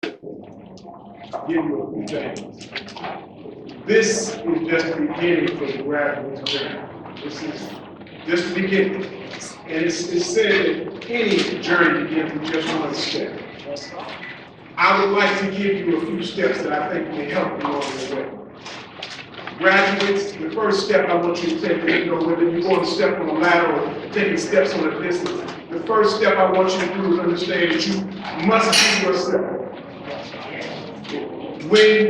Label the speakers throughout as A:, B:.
A: give you a few things. This is just the beginning for the graduate program. This is just the beginning. And it's said that any journey begins with just one step. I would like to give you a few steps that I think will help you along the way. Graduates, the first step I want you to take, whether you're going to step on a ladder or taking steps on a distance, the first step I want you to do is understand that you must be yourself. When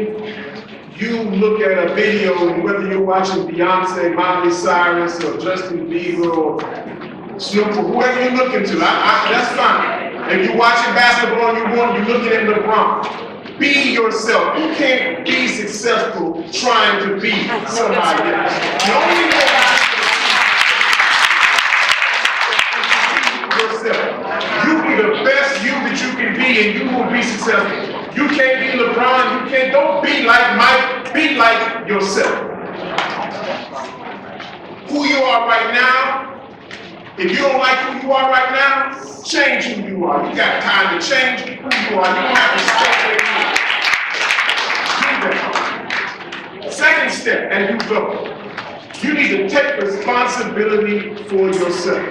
A: you look at a video, and whether you're watching Beyonce, Miley Cyrus, or Justin Bieber, or Snoop, or whoever you're looking to, that's fine. If you're watching basketball and you're looking at LeBron, be yourself. You can't be successful trying to be somebody else. The only way to be yourself. You be the best you that you can be, and you will be successful. You can't be LeBron, don't be like Mike, be like yourself. Who you are right now, if you don't like who you are right now, change who you are. You got time to change who you are. You don't have to stay where you are. Do that. Second step, and you go. You need to take responsibility for yourself.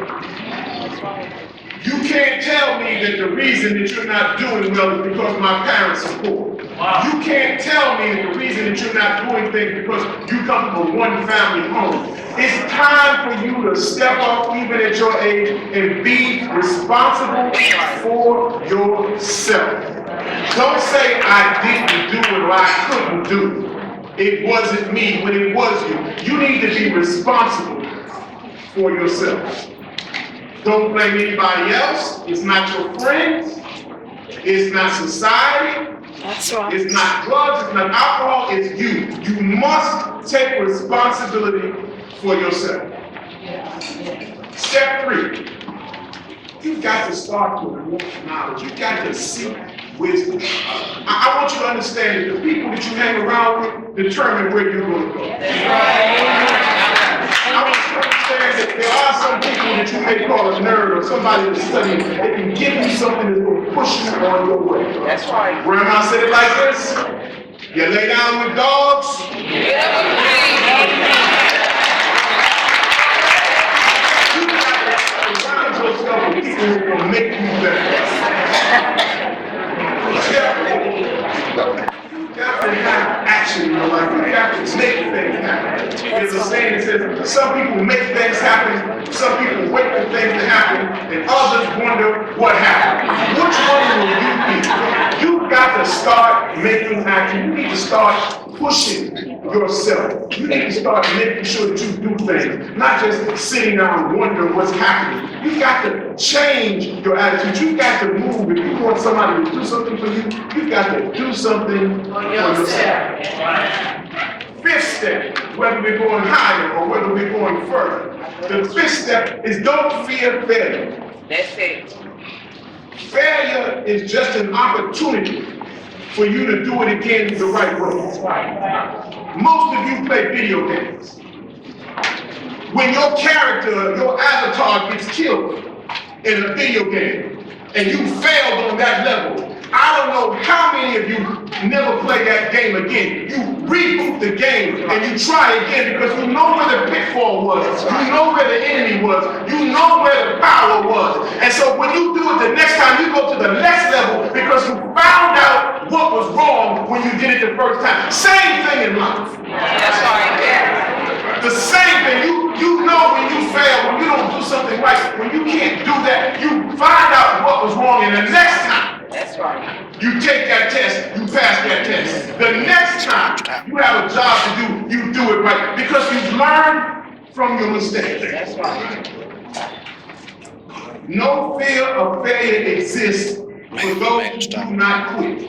A: You can't tell me that the reason that you're not doing well is because my parents are poor. Wow. You can't tell me that the reason that you're not doing things because you come from a one-family home. It's time for you to step up, even at your age, and be responsible for yourself. Don't say, I didn't do it or I couldn't do it. It wasn't me when it was you. You need to be responsible for yourself. Don't blame anybody else. It's not your friends. It's not society.
B: That's right.
A: It's not drugs. It's not alcohol. It's you. You must take responsibility for yourself. Step 3. You've got to start to walk knowledge. You've got to seek wisdom. I want you to understand that the people that you hang around with determine where you're going to go.
B: That's right.
A: I want you to understand that there are some people that you may call a nerd or somebody that's studying that can give you something that's going to push you on your way.
B: That's right.
A: Grandma said it like this: you lay down with dogs. You got to surround yourself with people who will make you better. You got to have action in your life. You got to make things happen. There's a saying that says, some people make things happen, some people wait for things to happen, and others wonder what happened. Which one will you be? You've got to start making action. You need to start pushing yourself. You need to start making sure that you do things, not just sitting down and wondering what's happening. You've got to change your attitude. You've got to move. If you want somebody to do something for you, you've got to do something for yourself. 5th step, whether we're going higher or whether we're going further. The 5th step is don't fear failure.
B: That's it.
A: Failure is just an opportunity for you to do it again the right way. Most of you play video games. When your character, your avatar gets killed in a video game and you failed on that level, I don't know how many of you never play that game again. You reboot the game and you try again because you know where the pitfall was. You know where the enemy was. You know where the power was. And so when you do it the next time, you go to the next level because you found out what was wrong when you did it the first time. Same thing in life.
B: That's right. Yeah.
A: The same thing. You know when you fail, when you don't do something right, when you can't do that, you find out what was wrong, and the next time
B: That's right.
A: you take that test, you pass that test. The next time you have a job to do, you do it right because you've learned from your mistakes.
B: That's right.
A: No fear of failure exists for those who do not quit.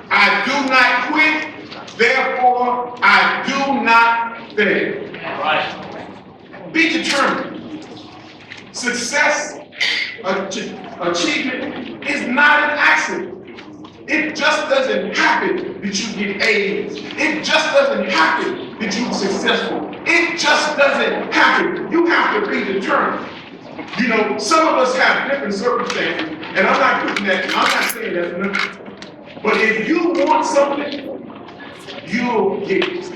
A: I do not quit, therefore I do not fail.
B: Right.
A: Be determined. Success, achievement is not an accident. It just doesn't happen that you get A's. It just doesn't happen that you're successful. It just doesn't happen. You have to be determined. You know, some of us have different circumstances, and I'm not putting that, I'm not saying that. But if you want something, you'll get it.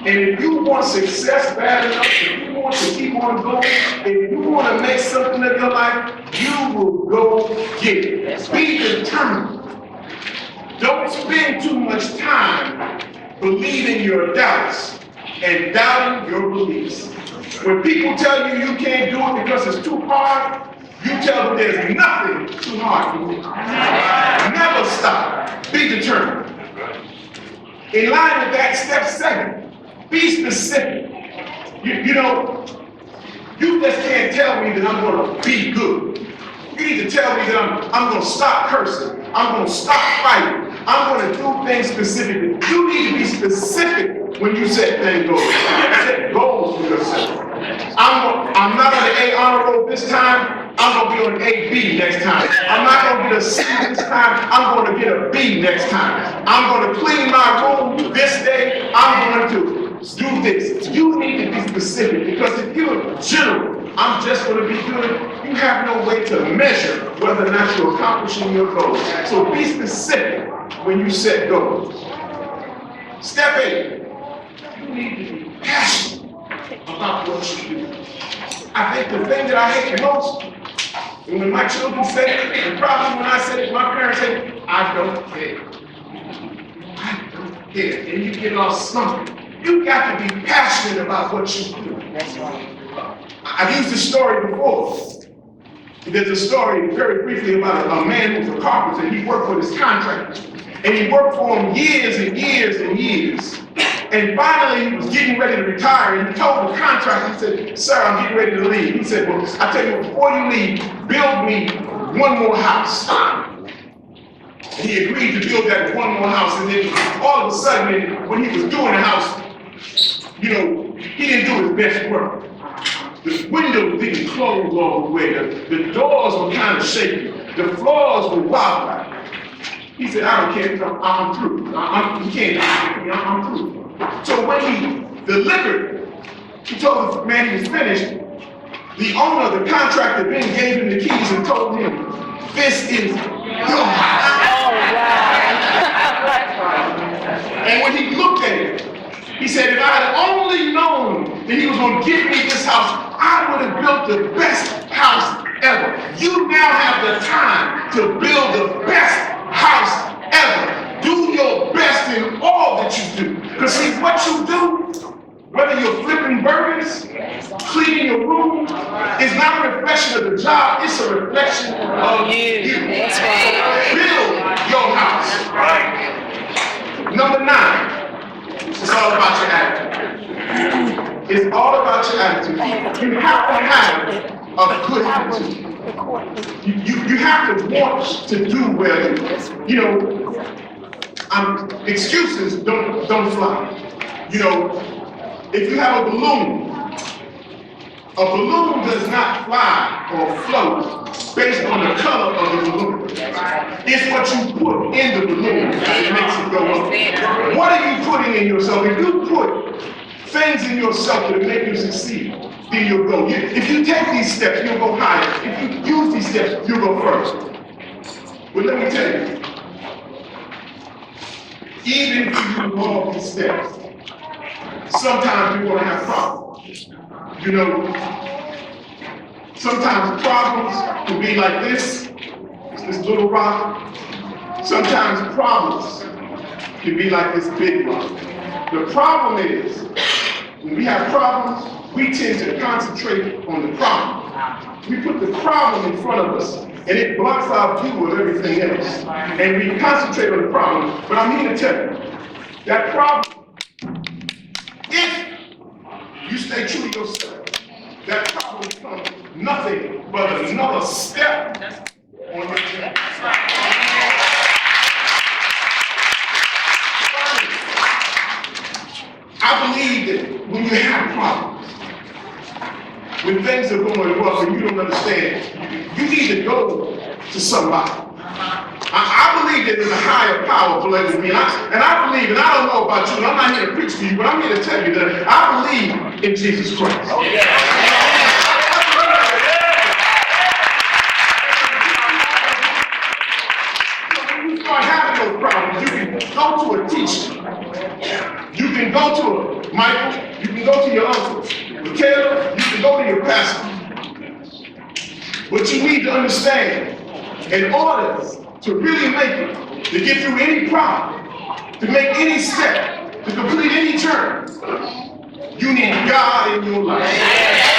A: And if you want success bad enough, if you want to keep on going, if you want to make something of your life, you will go get it. Be determined. Don't spend too much time believing your doubts and doubting your beliefs. When people tell you you can't do it because it's too hard, you tell them there's nothing too hard for me. Never stop. Be determined. In line with that, step 7, be specific. You know, you just can't tell me that I'm going to be good. You need to tell me that I'm going to stop cursing. I'm going to stop fighting. I'm going to do things specifically. You need to be specific when you set things goals. Set goals for yourself. I'm not on the A honor roll this time. I'm going to be on an AB next time. I'm not going to get a C this time. I'm going to get a B next time. I'm going to clean my room this day. I'm going to do this. You need to be specific, because if you're general, I'm just going to be good, you have no way to measure whether or not you're accomplishing your goals. So be specific when you set goals. Step 8, you need to be passionate about what you do. I think the thing that I hate most, and when my children say it, and probably when I said it, my parents say, I don't care. I don't care. And you get all slumpy. You got to be passionate about what you do.
B: That's right.
A: I've used this story before. There's a story very briefly about a man who was a carpenter, and he worked for this contractor. And he worked for him years and years and years. And finally, he was getting ready to retire, and he told the contractor, he said, sir, I'm getting ready to leave. He said, well, I tell you, before you leave, build me one more house. And he agreed to build that one more house, and then all of a sudden, when he was doing the house, you know, he didn't do his best work. The windows didn't close all the way. The doors were kind of shaky. The floors were wobbly. He said, I don't care, I'm through. He can't do it. I'm through. So when he delivered, he told the man he was finished, the owner, the contractor, then gave him the keys and told him, this is your house.
B: Oh, wow.
A: And when he looked at it, he said, if I had only known that he was going to give me this house, I would have built the best house ever. You now have the time to build the best house ever. Do your best in all that you do. Because see, what you do, whether you're flipping burgers, cleaning your room, is not a reflection of the job, it's a reflection of you.
B: That's right.
A: Build your house. Right. Number 9. It's all about your attitude. It's all about your attitude. You have to have a good attitude. You have to want to do well. You know, excuses don't fly. You know, if you have a balloon does not fly or float based on the color of the balloon. It's what you put in the balloon that makes it go up. What are you putting in yourself? If you put things in yourself that make you succeed, then you'll go. If you take these steps, you'll go higher. If you use these steps, you'll go first. But let me tell you, even if you do all these steps, sometimes you're going to have problems. You know, sometimes problems can be like this little rock. Sometimes problems can be like this big rock. The problem is, when we have problems, we tend to concentrate on the problem. We put the problem in front of us, and it blocks our view of everything else. And we concentrate on the problem. But I'm here to tell you, that problem, if you stay true to yourself, that problem becomes nothing but another step on your journey. I believe that when you have problems, when things are going rough and you don't understand, you need to go to somebody. I believe that there's a higher power below me, and I believe, and I don't know about you, and I'm not here to preach to you, but I'm here to tell you that I believe in Jesus Christ. Oh, yeah. When you start having go to a teacher. You can go to a Michael. You can go to your uncle. Caleb, you can go to your pastor. But you need to understand, in order to really make it, to get through any problem, to make any step, to complete any journey, you need God in your life.